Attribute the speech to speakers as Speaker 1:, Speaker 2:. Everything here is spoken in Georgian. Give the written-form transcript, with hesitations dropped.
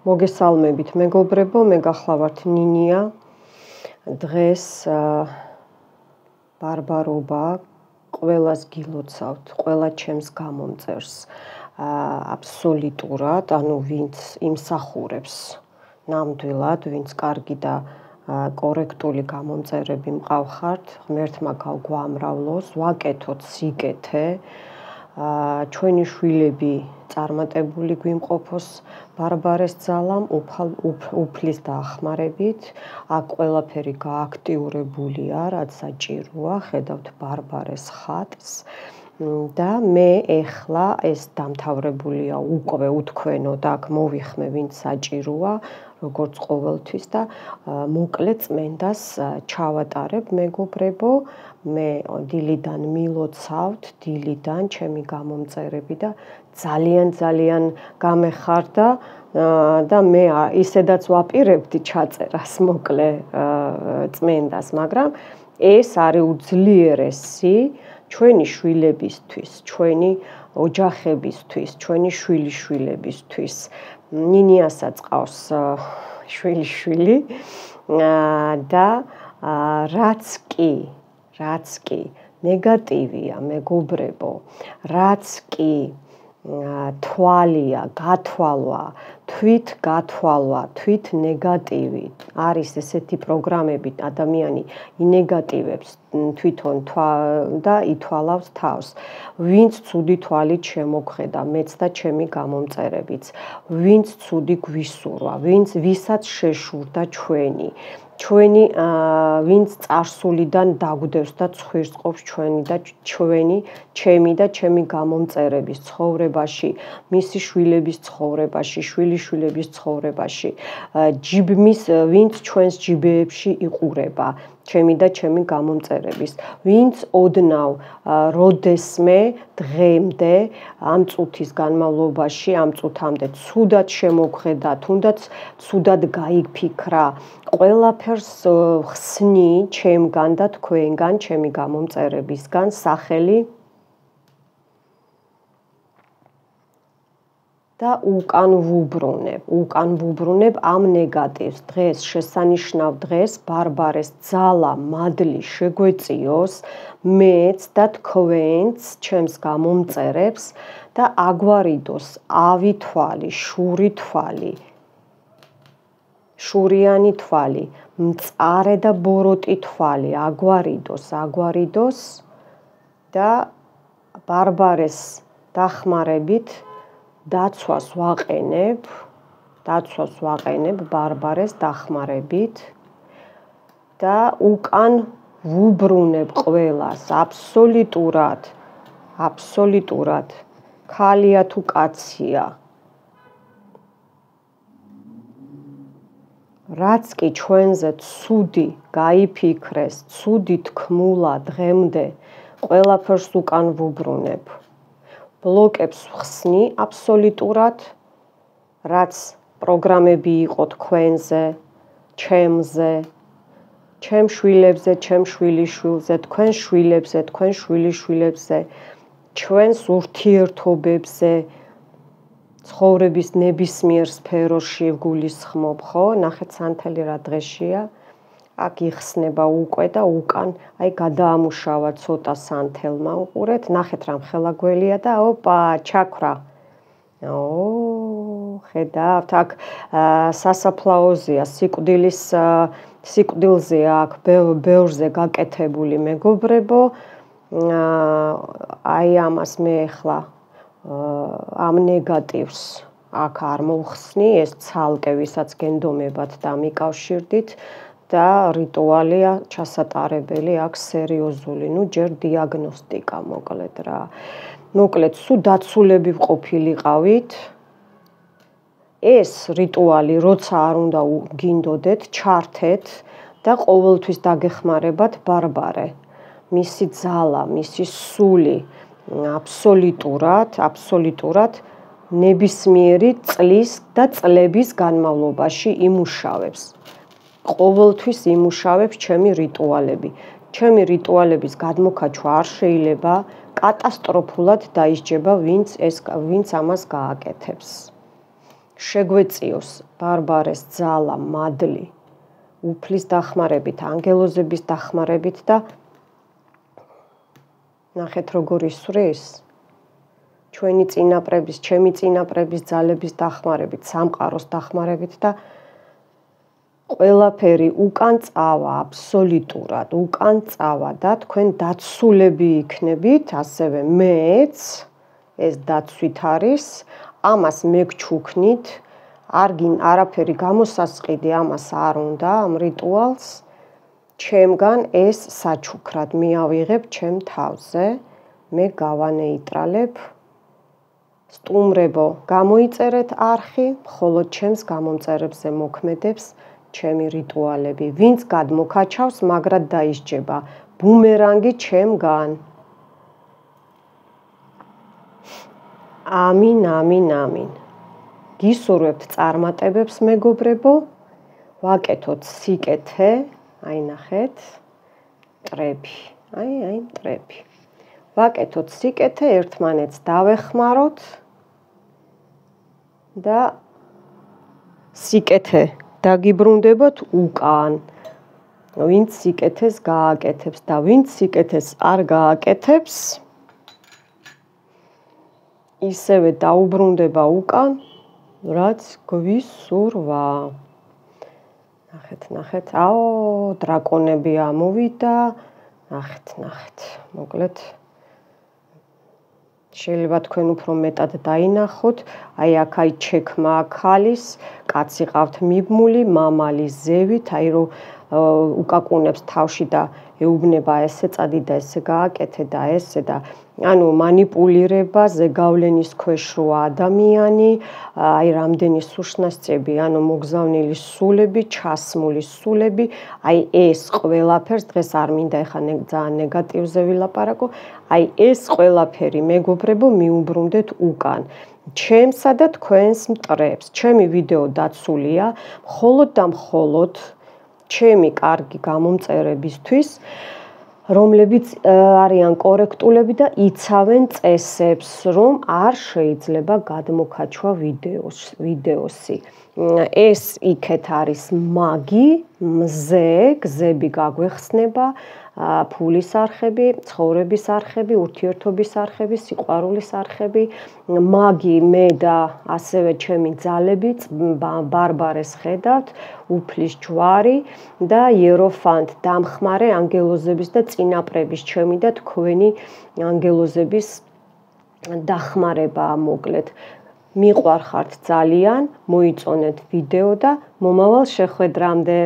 Speaker 1: მოგესალმებით მეგობრებო, მე გახლავართ ნინია. დღეს ბარბარობა ყველას გილოცავთ, ყველა ჩემს გამომწერს აბსოლუტურად, ანუ ვინც იმსახურებს ნამდვილად, ვინც კარგი და კორექტული გამომწერები მყავხართ, ღმერთმა გავგვამრავლოს, ვაკეთოთ სიკეთე, ჩვენი შვილები წარმატებული გვიმყოფოს ბარბარეს ძალამ, უფლის დაახმარებით, აქ ყველაფერი გააქტიურებულია, რაც საჭიროა, ხედავთ ბარბარეს ხატს და მე ეხლა ეს დამთავრებულია უკვე უთქვენოდ, აქ მოვიხმე, ვინც საჭიროა, როგორც ყოველთვის და მოკლე წმენდას ჩავატარებ მეგობრებო, მე დილიდან მილოცავთ, დილიდან ჩემი გამომწერები და ძალიან გამეხარდა და მე ისედაც ვაპირებდი ჩაწერას მოკლე წმენდას, მაგრამ ეს არის უძლიერესი ჩვენი შვილებისთვის, ჩვენი ოჯახებისთვის, ჩვენი შვილიშვილებისთვის. ნინიასაც ყავს შვილიშვილი და რაც კი ნეგატივია მეგობრებო, რაც კი თვალია, გათვალვა, თვით ნეგატივი არის ესეთი პროგრამები, ადამიანი ინეგატივებს თვითონ და ითვალავს თავს. ვინც ცუდი თვალით შემოგხედა, მეც და ჩემი გამომწერებიც, ვინც ცუდი გვისურვა, ვისაც შეშურდა ჩვენი ვინც წარსულიდან დაგვდევს და ცხვირს ყოფს ჩემი და ჩემი გამომწერების ცხოვრებაში, მისი შვილების ცხოვრებაში, შვილიშვილების ცხოვრებაში, ვინც ჩვენს ჯიბეებში იყურება, ჩემი და ჩემი გამომწერების, ვინც ოდნავ როდესმე დღემდე ამ წუთის განმავლობაში, ამ წუთამდე ცუდად შემოგხედა, თუნდაც ცუდად გაიფიქრა, ყველაფერს ხსნი ჩემგან და თქვენგან, ჩემი გამომწერებისგან სახელი და უკან ვუბრუნებ ამ ნეგატივს. დღეს შესანიშნავ დღეს ბარბარეს ძალა, მადლი შეგვეწიოს მეც და თქვენც, ჩემს გამომწერებს და აგვარიდოს ავი თვალი, შური თვალი, შურიანი თვალი, მწარე და ბოროტი თვალი აგვარიდოს და ბარბარეს დახმარებით დაცვას ვაყენებ ბარბარეს დახმარებით და უკან ვუბრუნებ ყველას აბსოლუტურად ქალია თუ კაცია, რაც კი ჩვენზე ცუდი გაიფიქრეს, ცუდი თქმულა დღემდე, ყველაფერს უკან ვუბრუნებ. ბლოკებს ვხსნი აბსოლუტურად, რაც პროგრამები იყო თქვენზე, ჩემზე, ჩემ შვილებზე, ჩემ შვილიშვილზე, თქვენ შვილებზე, თქვენ შვილიშვილებზე, ჩვენს ურთიერთობებზე, ცხოვრების ნებისმიერ სფეროში ვგულისხმობ, ხო? ნახეთ სანთელი რა დღეშია. აქ იხსნება უკვე და უკან გადაამუშავა ცოტა სანთელმა, უყურეთ, ნახეთ რა მხელაგველია და ჩაქრა. ხედავთ, აქ სასაფლაოზეა, სიკვდილზეა აქ ბევრზე გაკეთებული მეგობრებო. ამას მე ახლა ამ ნეგატივს აქ არ მოვხსნი, ეს ცალკე ვისაც გენდომებათ და მიკავშირდით და რიტუალია ჩასატარებელი აქ სერიოზული, ჯერ დიაგნოსტიკა მოკლედ რა. მოკლედ, სულ დაცულები ვყოფილიყავით. ეს რიტუალი, როცა არ უნდა გინდოდეთ, ჩართეთ და ყოველთვის დაგეხმარებათ ბარბარე. მისი ძალა, მისი სული აბსოლუტურად ნებისმიერი წლის და წლების განმავლობაში იმუშავებს. ყოველთვის იმუშავებს ჩემი რიტუალები. ჩემი რიტუალების გადმოქაჩვა არ შეიძლება, კატასტროფულად დაისჯება ვინც ამას გააკეთებს. შეგვეწიოს ბარბარეს ძალა, მადლი, უფლის დახმარებით, ანგელოზების დახმარებით და ნახეთ როგორ ისვრის ჩვენი წინაპრების, ჩემი წინაპრების ძალების დახმარებით, სამყაროს დახმარებით და ყველაფერი უკან წავა, აბსოლუტურად უკან წავა და თქვენ დაცულები იქნებით, ასევე მეც ეს დაცვით არის, ამას მეგჩუქნით, არაფერი გამოსასყიდი ამას არ უნდა, ამ რიტუალს, ჩემგან ეს საჩუქრად მიავიღებ ჩემ თავზე, მე გავანეიტრალებ, სტუმრებო, გამოიწერეთ არხი, მხოლოდ ჩემს გამომწერებზე მოქმედებს ჩემი რიტუალები. ვინც გადმოქაჩავს, მაგრად დაისჯება. ბუმერანგი ჩემგან. ამინ, ამინ, ამინ. გისურვებთ წარმატებებს, მეგობრებო. ვაკეთოთ სიკეთე, აი ნახეთ, მტრები. აი მტრები. ვაკეთოთ სიკეთე, ერთმანეთს დავეხმაროთ და სიკეთე დაგიბრუნდებოთ უკან. ვინც სიკეთეს გააკეთებს და ვინც სიკეთეს არ გააკეთებს, ისევე დაუბრუნდება უკან, რაც გვისურვა. ნახეთ, აო, დრაკონები ამოვიდა. ნახეთ, მოკლედ შეიძლება თქვენ უფრო მეტად დაინახოთ, აი აქ ჩექმა ქალის, კაცი ყავთ მიბმული, მამალი ზევით, აი რომ უკაკუნებს თავში და ეუბნება ესე წადი და ესე გააკეთე და ესე და ანუ მანიპულირება, ზეგავლენის ქვეშ როა ადამიანი, აი რამდენი სულშნასწები, ანუ მოგზავნილი სულები, ჩასმული სულები, აი ეს ყველაფერს დღეს არ მინდა ეხა ძალიან ნეგატივზე ვილაპარაკო, აი ეს ყველაფერი მეგობრებო მიუბრუნდეთ უკან. ჩემსა და თქვენს მტრებს. ჩემი ვიდეო დაცულია მხოლოდ და მხოლოდ ჩემი კარგი გამომწერებისთვის, რომლებიც არიან კორექტულები და იცავენ წესებს, რომ არ შეიძლება გადმოქაჩვა ვიდეოსი. ეს იქეთ არის მაგი, მზე, გზები გაგვეხსნება, ფულის არხები, ცხოვრების არხები, ურთიერთობის არხები, სიყვარულის არხები, მაგი მე და ასევე ჩემი ძალებიც, ბარბარეს ხედავთ, უფლის ჯვარი და იეროფანტ დამხმარე ანგელოზების და წინაპრების ჩემი და თქვენი ანგელოზების დახმარებაა მოკლედ. მიყვარხართ ძალიან, მოიწონეთ ვიდეო და მომავალ შეხვედრამდე.